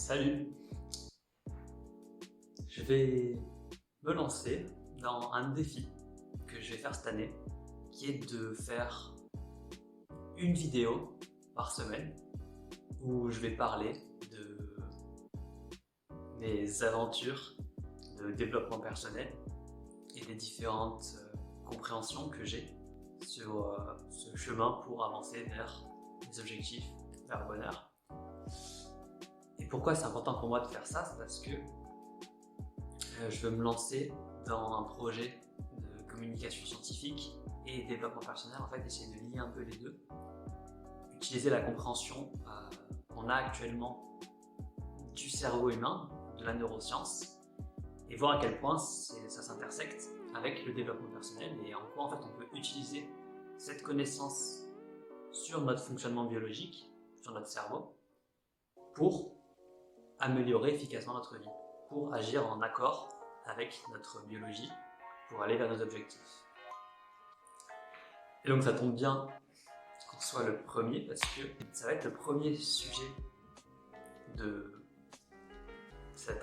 Salut! Je vais me lancer dans un défi que je vais faire cette année, qui est de faire une vidéo par semaine où je vais parler de mes aventures de développement personnel et des différentes compréhensions que j'ai sur ce chemin pour avancer vers mes objectifs, vers le bonheur. Et pourquoi c'est important pour moi de faire ça? C'est parce que je veux me lancer dans un projet de communication scientifique et développement personnel, en fait, essayer de lier un peu les deux, utiliser la compréhension qu'on a actuellement du cerveau humain, de la neuroscience, et voir à quel point ça s'intersecte avec le développement personnel et en quoi en fait on peut utiliser cette connaissance sur notre fonctionnement biologique, sur notre cerveau, pour améliorer efficacement notre vie, pour agir en accord avec notre biologie, pour aller vers nos objectifs. Et donc ça tombe bien qu'on soit le premier, parce que ça va être le premier sujet de cette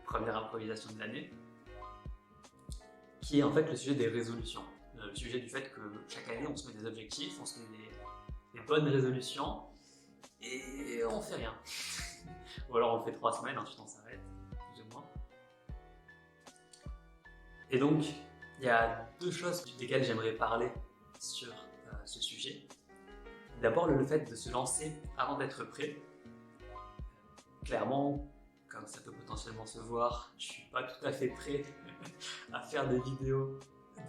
première improvisation de l'année, qui est en fait le sujet des résolutions. Le sujet du fait que chaque année on se met des objectifs, on se met des bonnes résolutions, et on fait rien. Ou alors on le fait 3 semaines, ensuite on s'arrête, plus ou moins. Et donc, il y a deux choses desquelles j'aimerais parler sur ce sujet. D'abord, le fait de se lancer avant d'être prêt. Clairement, comme ça peut potentiellement se voir, je suis pas tout à fait prêt à faire des vidéos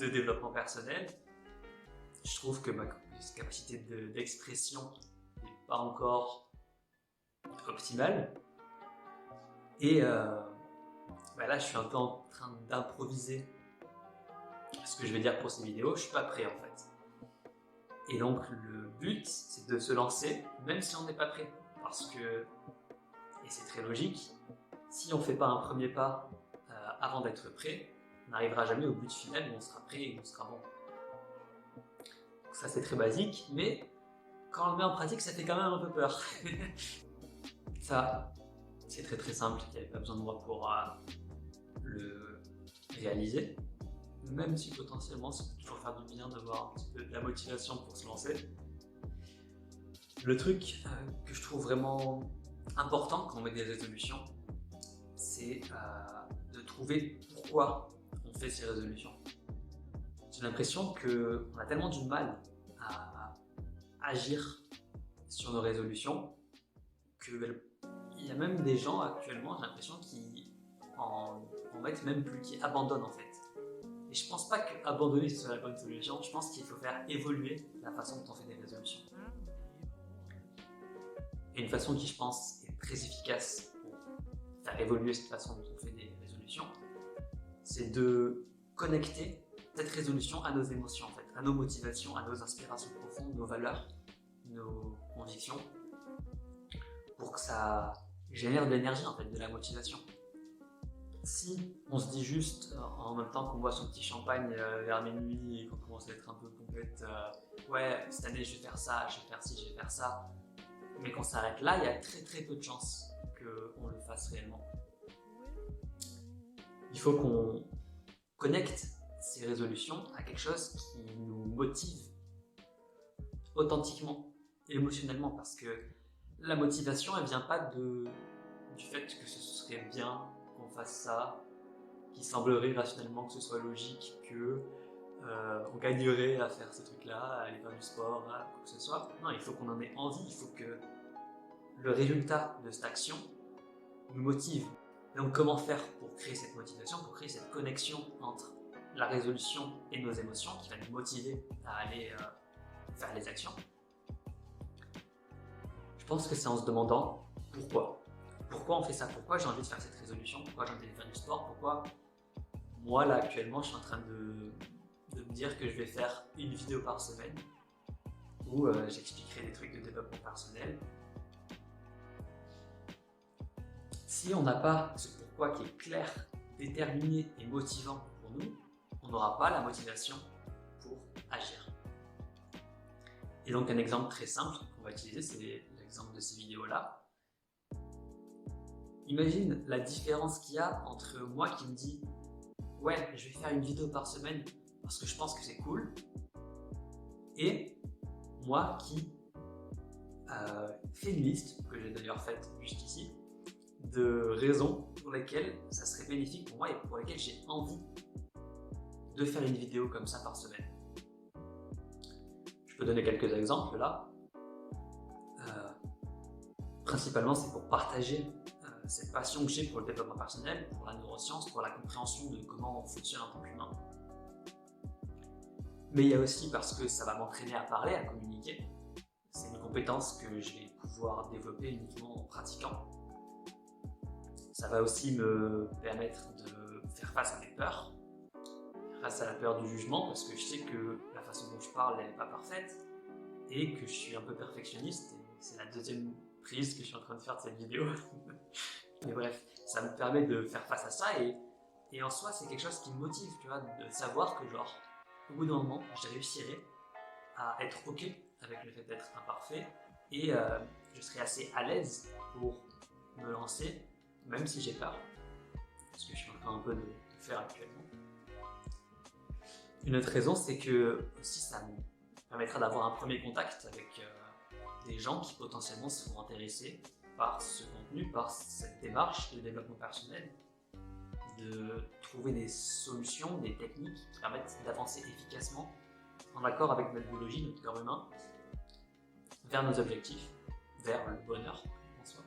de développement personnel. Je trouve que ma capacité d'expression n'est pas encore optimale. Et là, je suis un peu en train d'improviser ce que je vais dire pour ces vidéos. Je suis pas prêt en fait. Et donc le but, c'est de se lancer, même si on n'est pas prêt. Parce que, et c'est très logique, si on ne fait pas un premier pas avant d'être prêt, on n'arrivera jamais au but final où on sera prêt et où on sera bon. Donc ça c'est très basique, mais quand on le met en pratique, ça fait quand même un peu peur. Ça, c'est très simple, il n'y avait pas besoin de moi pour le réaliser. Même si potentiellement ça peut toujours faire du bien d'avoir un petit peu de la motivation pour se lancer. Le truc que je trouve vraiment important quand on met des résolutions, c'est de trouver pourquoi on fait ces résolutions. J'ai l'impression qu'on a tellement du mal à agir sur nos résolutions qu'il y a même des gens actuellement, j'ai l'impression, qui en mettent même plus, qui abandonnent en fait. Et je pense pas qu'abandonner ce soit la bonne solution, je pense qu'il faut faire évoluer la façon dont on fait des résolutions. Et une façon qui, je pense, est très efficace pour faire évoluer cette façon dont on fait des résolutions, c'est de connecter cette résolution à nos émotions, en fait, à nos motivations, à nos inspirations profondes, nos valeurs, nos convictions, pour que ça génère de l'énergie, en fait, de la motivation. Si on se dit juste, en même temps qu'on boit son petit champagne vers minuit et qu'on commence à être un peu complète, ouais, cette année je vais faire ça, je vais faire ci, je vais faire ça, mais qu'on s'arrête là, il y a très peu de chances qu'on le fasse réellement. Il faut qu'on connecte ces résolutions à quelque chose qui nous motive authentiquement, émotionnellement, parce que la motivation, elle vient pas du fait que ce serait bien qu'on fasse ça, qui semblerait rationnellement que ce soit logique, que on gagnerait à faire ce truc-là, à aller faire du sport, à quoi que ce soit. Non, il faut qu'on en ait envie, il faut que le résultat de cette action nous motive. Et donc comment faire pour créer cette motivation, pour créer cette connexion entre la résolution et nos émotions qui va nous motiver à aller faire les actions? Je pense que c'est en se demandant pourquoi. Pourquoi on fait ça? Pourquoi j'ai envie de faire cette résolution? Pourquoi j'ai envie de faire du sport? Pourquoi moi là actuellement je suis en train de me dire que je vais faire une vidéo par semaine où j'expliquerai des trucs de développement personnel. Si on n'a pas ce pourquoi qui est clair, déterminé et motivant pour nous, on n'aura pas la motivation pour agir. Et donc un exemple très simple qu'on va utiliser, c'est l'exemple de ces vidéos-là. imagine la différence qu'il y a entre moi qui me dit « Ouais, je vais faire une vidéo par semaine parce que je pense que c'est cool » et moi qui fais une liste, que j'ai d'ailleurs faite jusqu'ici, de raisons pour lesquelles ça serait bénéfique pour moi et pour lesquelles j'ai envie de faire une vidéo comme ça par semaine. Je peux donner quelques exemples là. Principalement, c'est pour partager cette passion que j'ai pour le développement personnel, pour la neuroscience, pour la compréhension de comment on fonctionne en tant qu'humain. Mais il y a aussi parce que ça va m'entraîner à parler, à communiquer. C'est une compétence que je vais pouvoir développer uniquement en pratiquant. Ça va aussi me permettre de faire face à mes peurs, face à la peur du jugement, parce que je sais que la façon dont je parle n'est pas parfaite et que je suis un peu perfectionniste. Et c'est la deuxième prise que je suis en train de faire de cette vidéo. Mais bref, ça me permet de faire face à ça et en soi, c'est quelque chose qui me motive, tu vois, de savoir que genre, au bout d'un moment, je réussirai à être OK avec le fait d'être imparfait et je serai assez à l'aise pour me lancer, même si j'ai peur, ce que je suis en train un peu de faire actuellement. Une autre raison, c'est que aussi ça me permettra d'avoir un premier contact avec des gens qui potentiellement seront intéressés par ce contenu, par cette démarche de développement personnel, de trouver des solutions, des techniques qui permettent d'avancer efficacement en accord avec notre biologie, notre corps humain, vers nos objectifs, vers le bonheur en soi.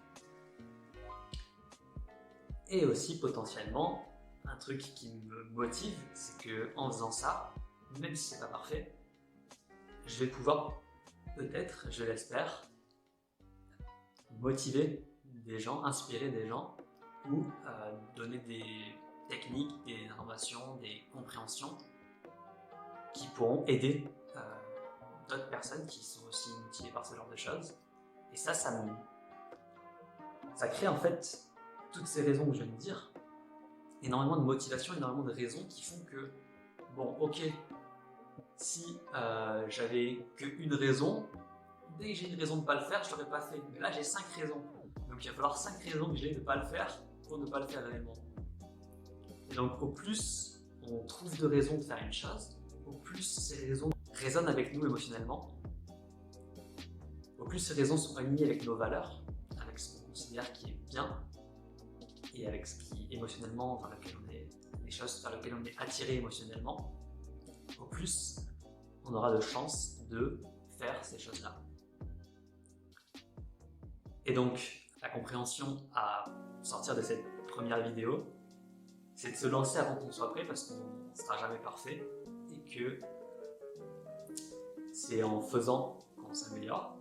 Et aussi potentiellement, un truc qui me motive, c'est que en faisant ça, même si c'est pas parfait, je vais pouvoir peut-être, je l'espère, motiver des gens, inspirer des gens ou donner des techniques, des informations, des compréhensions qui pourront aider d'autres personnes qui sont aussi motivées par ce genre de choses. Et ça crée en fait toutes ces raisons que je viens de dire, énormément de motivation, énormément de raisons qui font que, bon, ok, si j'avais qu'une raison, dès que j'ai une raison de ne pas le faire, je ne l'aurais pas fait. Mais là, j'ai 5 raisons. Donc il va falloir 5 raisons que j'ai de ne pas le faire pour ne pas le faire réellement. Et donc au plus on trouve de raisons de faire une chose, au plus ces raisons résonnent avec nous émotionnellement, au plus ces raisons sont alignées avec nos valeurs, avec ce qu'on considère qui est bien, et avec ce qui émotionnellement, vers lequel on est, les choses vers lesquelles on est attiré émotionnellement, au plus on aura de chances de faire ces choses-là. Et donc, la compréhension à sortir de cette première vidéo, c'est de se lancer avant qu'on soit prêt parce qu'on ne sera jamais parfait et que c'est en faisant qu'on s'améliore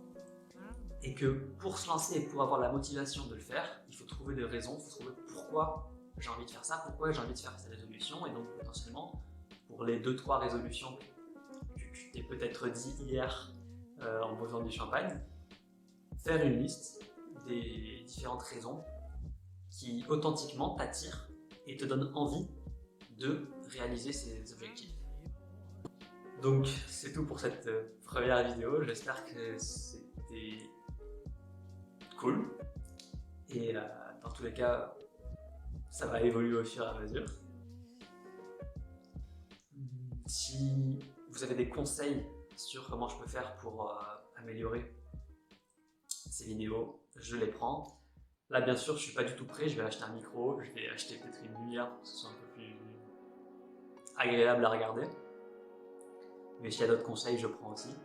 et que pour se lancer et pour avoir la motivation de le faire, il faut trouver des raisons, il faut trouver pourquoi j'ai envie de faire ça, pourquoi j'ai envie de faire cette résolution et donc potentiellement pour les 2-3 résolutions que tu t'es peut-être dit hier en buvant du champagne, faire une liste des différentes raisons qui authentiquement t'attirent et te donnent envie de réaliser ces objectifs. Donc c'est tout pour cette première vidéo, j'espère que c'était cool et dans tous les cas ça va évoluer au fur et à mesure. Si vous avez des conseils sur comment je peux faire pour améliorer ces vidéos, je les prends. Là bien sûr je suis pas du tout prêt, je vais acheter un micro, je vais acheter peut-être une lumière pour que ce soit un peu plus agréable à regarder. Mais s'il y a d'autres conseils, je prends aussi.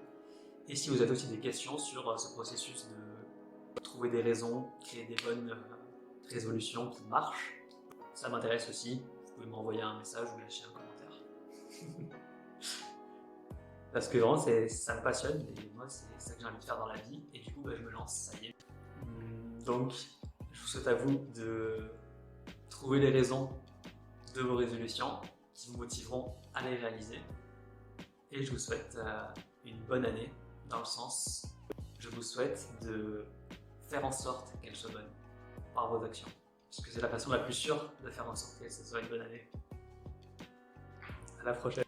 Et si vous avez aussi des questions sur ce processus de trouver des raisons, créer des bonnes résolutions qui marchent, ça m'intéresse aussi. Vous pouvez m'envoyer un message ou lâcher un commentaire. Parce que vraiment, ça me passionne et moi, c'est ça que j'ai envie de faire dans la vie. Et du coup, je me lance, ça y est. Donc, je vous souhaite à vous de trouver les raisons de vos résolutions qui vous motiveront à les réaliser. Et je vous souhaite une bonne année, dans le sens, je vous souhaite de faire en sorte qu'elle soit bonne par vos actions. Parce que c'est la façon la plus sûre de faire en sorte que ce soit une bonne année. À la prochaine.